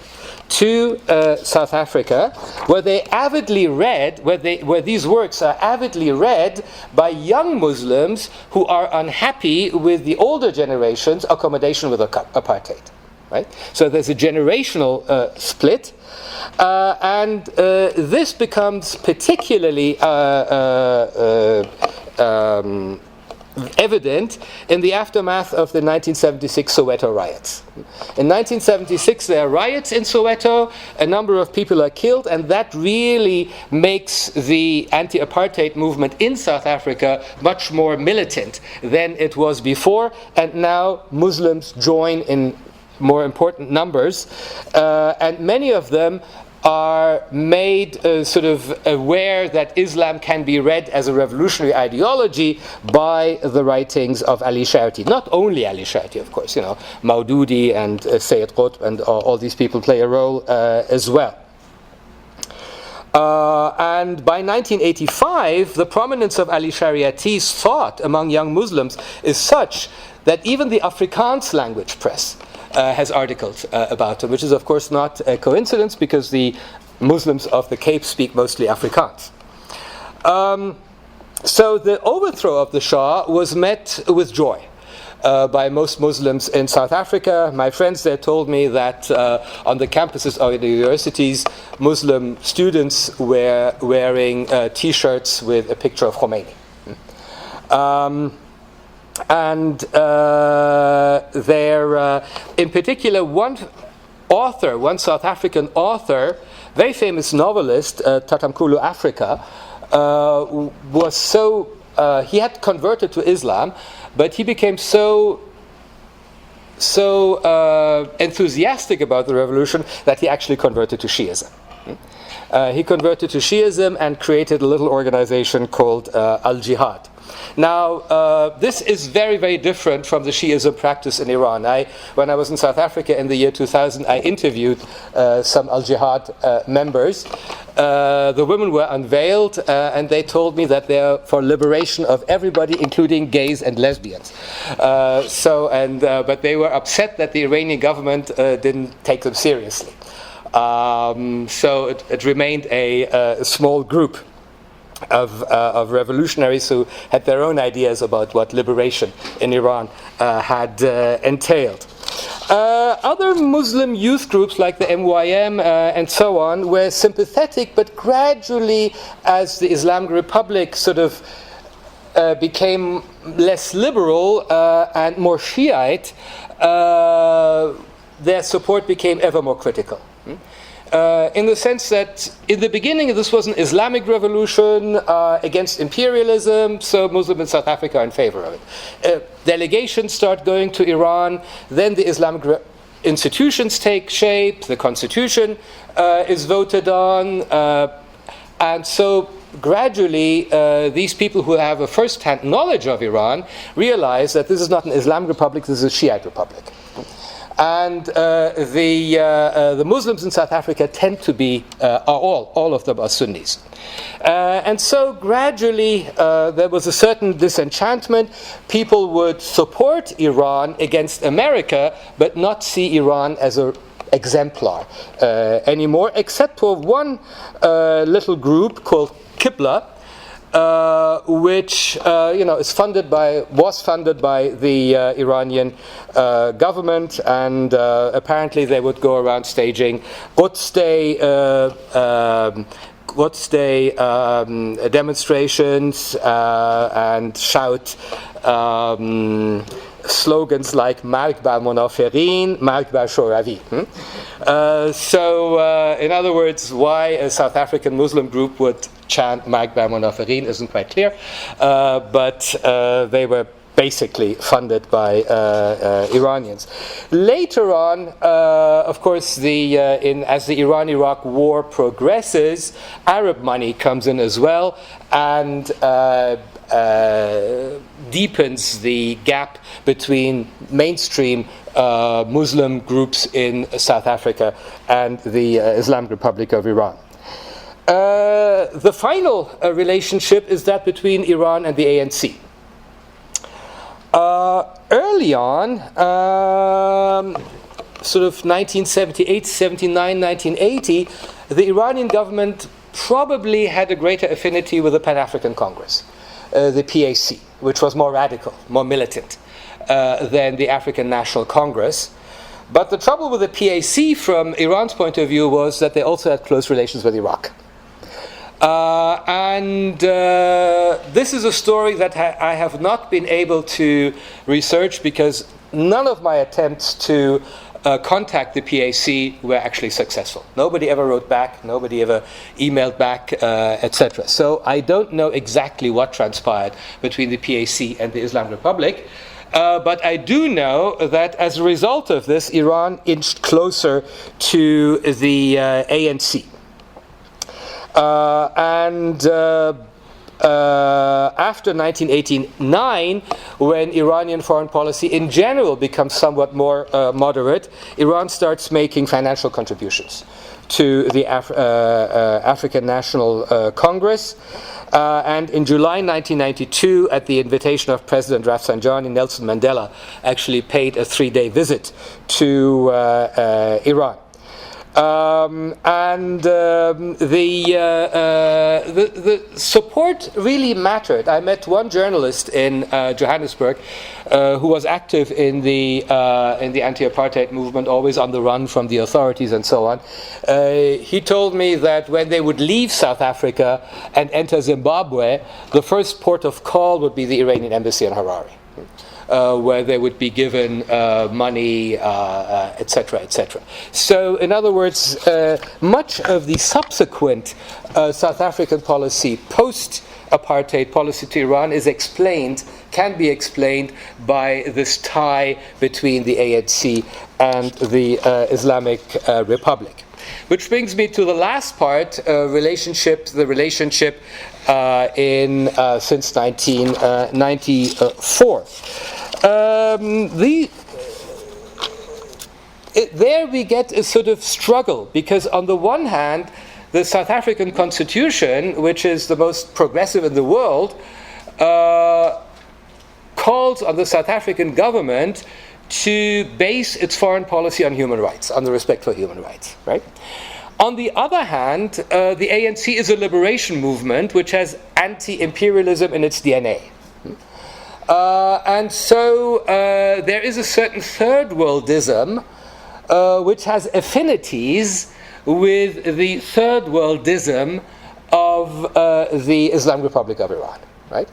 S2: to South Africa, where they avidly read, where these works are avidly read by young Muslims who are unhappy with the older generation's accommodation with apartheid. Right? So there's a generational split, and this becomes particularly evident in the aftermath of the 1976 Soweto riots. In 1976, there are riots in Soweto, a number of people are killed, and that really makes the anti-apartheid movement in South Africa much more militant than it was before, and now Muslims join in more important numbers, and many of them are made sort of aware that Islam can be read as a revolutionary ideology by the writings of Ali Sharti. Not only Ali Sharti, of course, Maududi and Sayyid Qutb and all these people play a role as well. And by 1985, the prominence of Ali Shariati's thought among young Muslims is such that even the Afrikaans language press has articles about him, which is of course not a coincidence because the Muslims of the Cape speak mostly Afrikaans. So the overthrow of the Shah was met with joy by most Muslims in South Africa. My friends there told me that on the campuses of the universities, Muslim students were wearing T-shirts with a picture of Khomeini. And in particular, one South African author, very famous novelist, Tatamkhulu Africa, was so, he had converted to Islam, but he became so enthusiastic about the revolution that he actually converted to Shiism. He converted to Shiism and created a little organization called Al-Jihad. Now, this is very, very different from the Shiism practice in Iran. When I was in South Africa in the year 2000, I interviewed some Al-Jihad members. The women were unveiled, and they told me that they're for liberation of everybody, including gays and lesbians. But they were upset that the Iranian government didn't take them seriously. So it remained a small group of revolutionaries who had their own ideas about what liberation in Iran had entailed. Other Muslim youth groups like the MYM and so on were sympathetic, but gradually, as the Islamic Republic sort of became less liberal and more Shiite, their support became ever more critical. In the sense that in the beginning this was an Islamic revolution against imperialism, so Muslims in South Africa are in favor of it. Delegations start going to Iran, then the Islamic institutions take shape, the constitution is voted on, and so gradually these people who have a first-hand knowledge of Iran realize that this is not an Islamic republic, this is a Shiite republic. And the Muslims in South Africa tend to be, all of them are Sunnis. And so gradually there was a certain disenchantment. People would support Iran against America, but not see Iran as an exemplar anymore, except for one little group called Qibla, which was funded by the Iranian government, and apparently they would go around staging Quds Day demonstrations and shout slogans like "Marg bar Monaferin, Marg bar Shoravi." In other words, why a South African Muslim group would chant "Marg bar Monaferin" isn't quite clear, but they were basically funded by Iranians. Later on, of course, as the Iran-Iraq war progresses, Arab money comes in as well, and deepens the gap between mainstream Muslim groups in South Africa and the Islamic Republic of Iran. The final relationship is that between Iran and the ANC. Early on, sort of 1978, 79, 1980, the Iranian government probably had a greater affinity with the Pan-African Congress, the PAC, which was more radical, more militant than the African National Congress. But the trouble with the PAC from Iran's point of view was that they also had close relations with Iraq. This is a story that I have not been able to research because none of my attempts to contact the PAC were actually successful. Nobody ever wrote back, nobody ever emailed back, etc. So I don't know exactly what transpired between the PAC and the Islamic Republic. But I do know that as a result of this, Iran inched closer to the ANC. After 1989, when Iranian foreign policy in general becomes somewhat more moderate, Iran starts making financial contributions to the African National Congress. And in July 1992, at the invitation of President Rafsanjani, Nelson Mandela actually paid a 3-day visit to Iran. The support really mattered. I met one journalist in Johannesburg who was active in the anti-apartheid movement, always on the run from the authorities and so on. He told me that when they would leave South Africa and enter Zimbabwe, the first port of call would be the Iranian embassy in Harare. Where they would be given money, etc., etc. So, in other words, much of the subsequent South African policy, post-apartheid policy to Iran, can be explained by this tie between the ANC and the Islamic Republic. Which brings me to the last part, the relationship since 1994. There we get a sort of struggle, because on the one hand, the South African Constitution, which is the most progressive in the world, calls on the South African government to base its foreign policy on human rights, on the respect for human rights, right? On the other hand, the ANC is a liberation movement which has anti-imperialism in its DNA. And so there is a certain third worldism which has affinities with the third worldism of the Islamic Republic of Iran, right?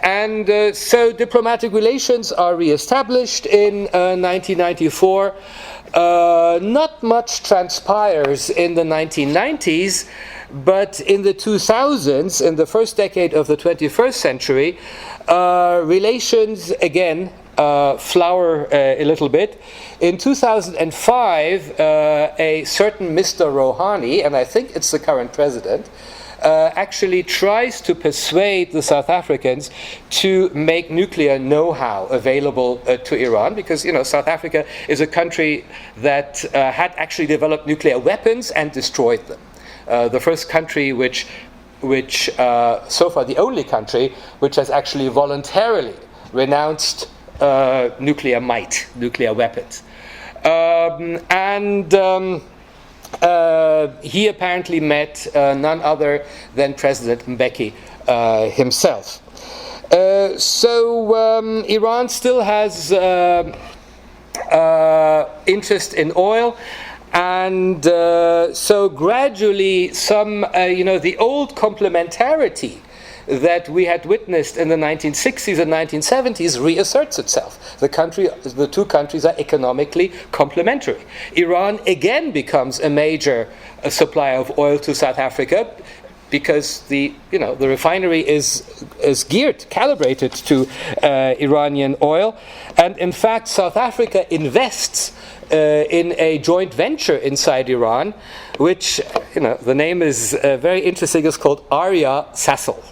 S2: And so diplomatic relations are reestablished in 1994. Not much transpires in the 1990s, but in the 2000s, in the first decade of the 21st century, relations again flower a little bit. In 2005, a certain Mr. Rouhani, and I think it's the current president, actually tries to persuade the South Africans to make nuclear know-how available to Iran, because South Africa is a country that had actually developed nuclear weapons and destroyed them. The first country which so far the only country which has actually voluntarily renounced nuclear nuclear weapons. He apparently met none other than President Mbeki himself. So Iran still has interest in oil, and so gradually the old complementarity that we had witnessed in the 1960s and 1970s reasserts itself. The two countries are economically complementary. Iran again becomes a major supplier of oil to South Africa, because the refinery is calibrated to Iranian oil, and in fact South Africa invests in a joint venture inside Iran, which the name is very interesting. It's called Arya Sasol.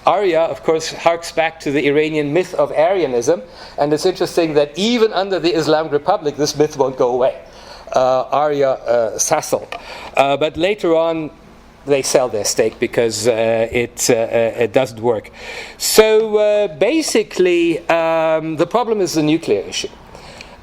S2: Arya, of course, harks back to the Iranian myth of Aryanism, and it's interesting that even under the Islamic Republic, this myth won't go away. Arya Sasol, but later on, they sell their stake because it doesn't work. So basically, the problem is the nuclear issue.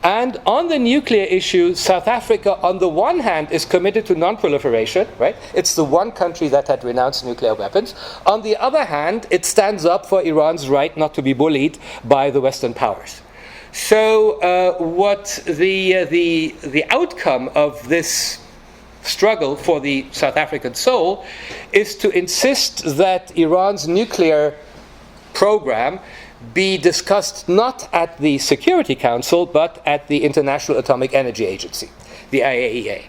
S2: And on the nuclear issue, South Africa, on the one hand, is committed to non-proliferation, right? It's the one country that had renounced nuclear weapons. On the other hand, it stands up for Iran's right not to be bullied by the Western powers. So what the outcome of this struggle for the South African soul is to insist that Iran's nuclear program be discussed not at the Security Council, but at the International Atomic Energy Agency, the IAEA.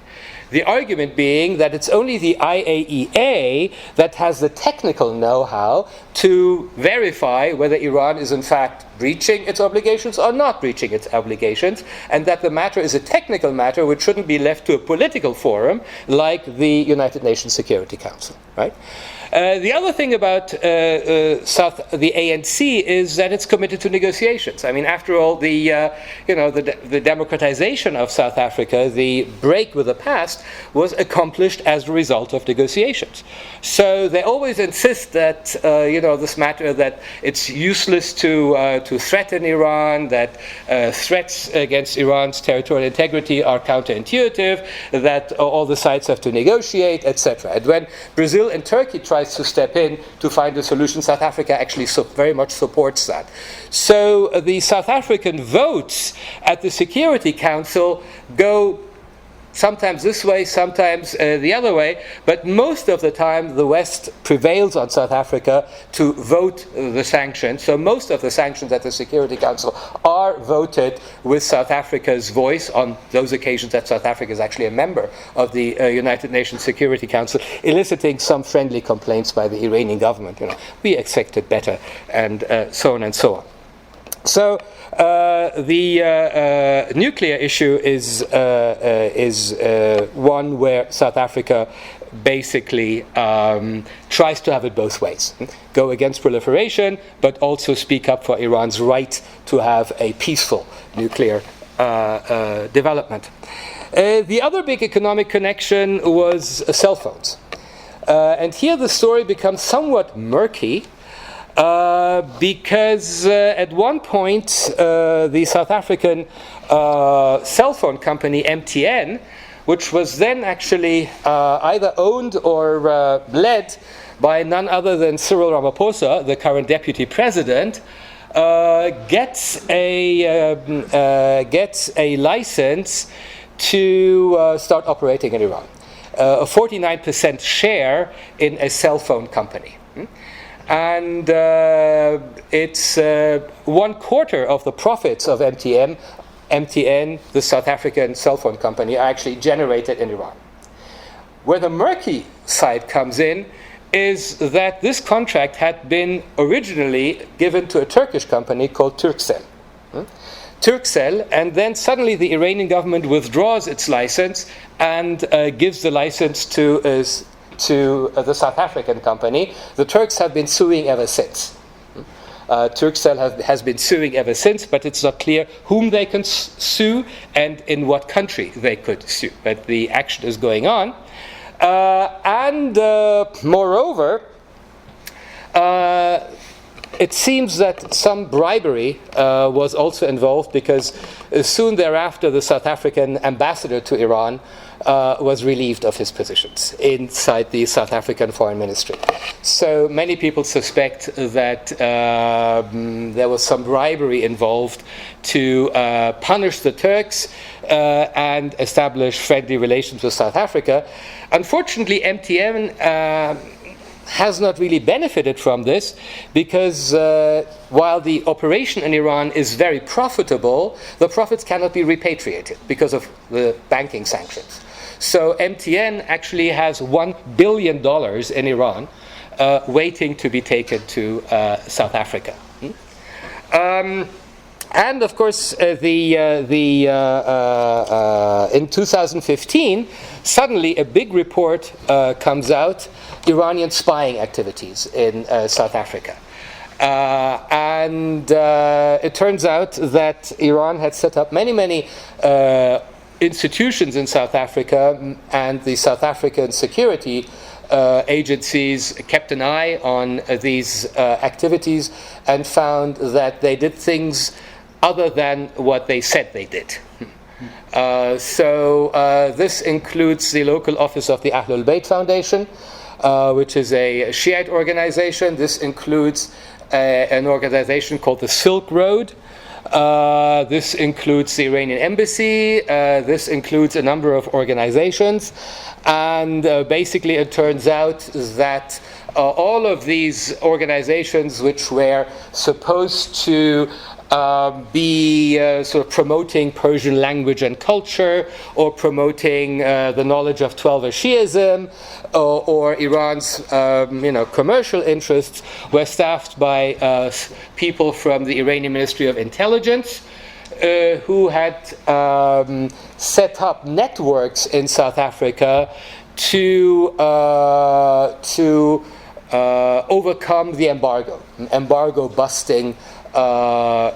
S2: The argument being that it's only the IAEA that has the technical know-how to verify whether Iran is in fact breaching its obligations or not breaching its obligations, and that the matter is a technical matter which shouldn't be left to a political forum like the United Nations Security Council, right? The other thing about the ANC is that it's committed to negotiations. I mean, after all, the democratization of South Africa, the break with the past, was accomplished as a result of negotiations. So they always insist that this matter, that it's useless to threaten Iran, that threats against Iran's territorial integrity are counterintuitive, that all the sides have to negotiate, etc. And when Brazil and Turkey tries to step in to find a solution, South Africa actually very much supports that. So the South African votes at the Security Council go sometimes this way, sometimes the other way, but most of the time the West prevails on South Africa to vote the sanctions. So most of the sanctions at the Security Council are voted with South Africa's voice on those occasions that South Africa is actually a member of the United Nations Security Council, eliciting some friendly complaints by the Iranian government. We expected better, and so on and so on. So the nuclear issue is one where South Africa basically tries to have it both ways. Go against proliferation, but also speak up for Iran's right to have a peaceful nuclear development. The other big economic connection was cell phones. And here the story becomes somewhat murky. Because at one point the South African cell phone company MTN, which was then actually either owned or led by none other than Cyril Ramaphosa, the current deputy president, gets a license to start operating in Iran, a 49% share in a cell phone company. And it's 1/4 of the profits of MTN, the South African cell phone company, are actually generated in Iran. Where the murky side comes in is that this contract had been originally given to a Turkish company called Turkcell. Turkcell, and then suddenly the Iranian government withdraws its license and gives the license to the South African company. The Turks have been suing ever since. Turkcell has been suing ever since, but it's not clear whom they can sue and in what country they could sue. But the action is going on. Moreover, it seems that some bribery was also involved, because soon thereafter the South African ambassador to Iran was relieved of his positions inside the South African Foreign Ministry. So many people suspect that there was some bribery involved to punish the Turks and establish friendly relations with South Africa. Unfortunately, MTN has not really benefited from this, because while the operation in Iran is very profitable, the profits cannot be repatriated because of the banking sanctions. So MTN actually has $1 billion in Iran waiting to be taken to South Africa. And of course, in 2015, suddenly a big report comes out, Iranian spying activities in South Africa. And it turns out that Iran had set up many institutions in South Africa, and the South African security agencies kept an eye on these activities and found that they did things other than what they said they did. So this includes the local office of the Ahlul Bayt Foundation, which is a Shiite organization. This includes an organization called the Silk Road. This includes the Iranian embassy. This includes a number of organizations. And basically it turns out that all of these organizations which were supposed to be sort of promoting Persian language and culture, or promoting the knowledge of Twelver Shi'ism, or Iran's commercial interests, were staffed by people from the Iranian Ministry of Intelligence, who had set up networks in South Africa to overcome the embargo busting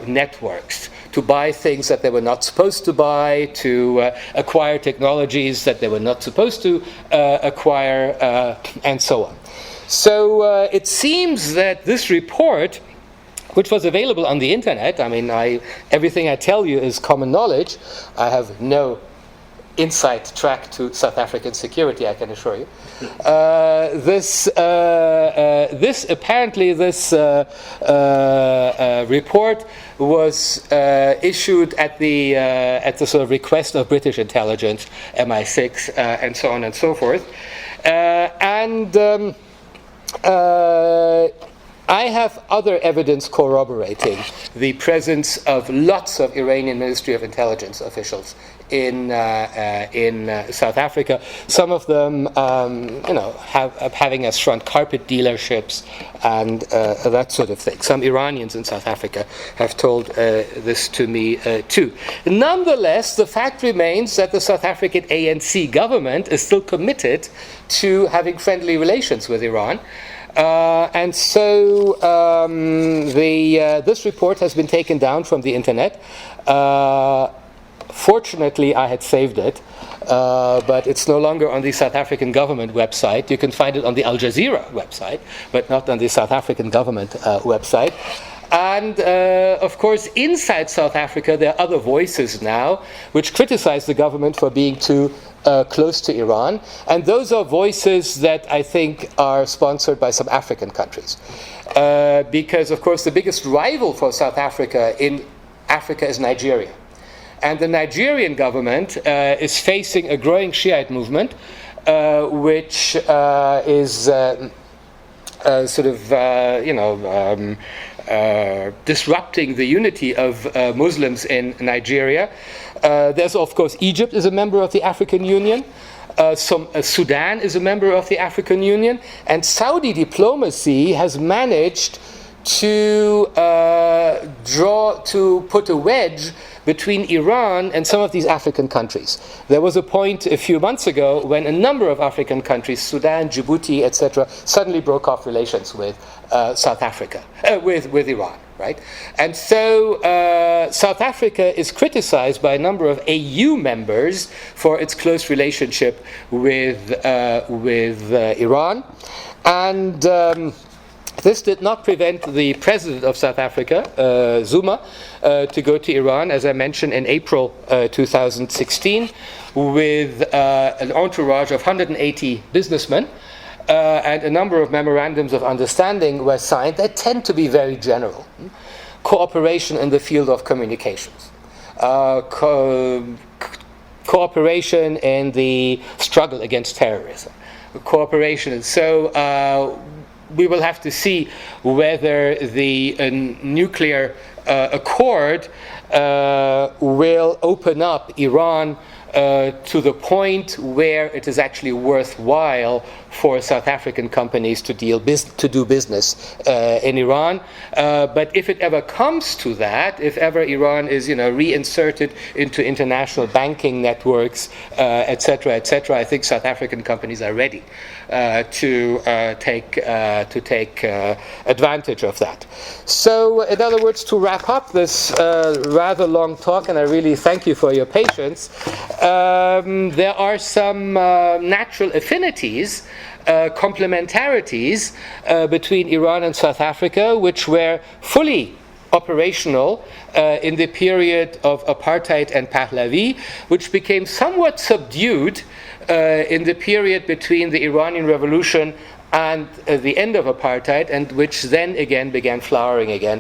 S2: networks, to buy things that they were not supposed to buy, to acquire technologies that they were not supposed to acquire, and so on. So it seems that this report, which was available on the internet, everything I tell you is common knowledge. I have no inside track to South African security, I can assure you. This report was issued at the sort of request of British intelligence, MI6, and so on and so forth. I have other evidence corroborating the presence of lots of Iranian Ministry of Intelligence officials in South Africa. Some of them, having as front carpet dealerships and that sort of thing. Some Iranians in South Africa have told this to me too. Nonetheless, the fact remains that the South African ANC government is still committed to having friendly relations with Iran. And so this report has been taken down from the internet. Fortunately, I had saved it, but it's no longer on the South African government website. You can find it on the Al Jazeera website, but not on the South African government website. And, of course, inside South Africa, there are other voices now which criticize the government for being too close to Iran. And those are voices that I think are sponsored by some African countries. Because, of course, the biggest rival for South Africa in Africa is Nigeria. And the Nigerian government is facing a growing Shiite movement, which is disrupting the unity of Muslims in Nigeria. There's, of course, Egypt is a member of the African Union. Sudan is a member of the African Union. And Saudi diplomacy has managed to put a wedge between Iran and some of these African countries. There was a point a few months ago when a number of African countries, Sudan, Djibouti, etc., suddenly broke off relations with South Africa, with Iran, right? And so South Africa is criticized by a number of AU members for its close relationship with Iran. And this did not prevent the president of South Africa, Zuma, to go to Iran, as I mentioned, in April 2016, with an entourage of 180 businessmen, and a number of memorandums of understanding were signed that tend to be very general. Cooperation in the field of communications, cooperation in the struggle against terrorism, cooperation. And so we will have to see whether the nuclear accord will open up Iran to the point where it is actually worthwhile for South African companies to do business in Iran. But if it ever comes to that, if ever Iran is reinserted into international banking networks, etc., I think South African companies are ready to take advantage of that. So, in other words, to wrap up this rather long talk, and I really thank you for your patience, there are some natural affinities, complementarities between Iran and South Africa, which were fully operational in the period of apartheid and Pahlavi, which became somewhat subdued in the period between the Iranian Revolution and the end of apartheid, and which then again began flowering again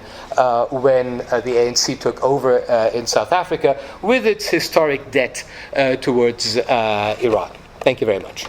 S2: when the ANC took over in South Africa with its historic debt towards Iran. Thank you very much.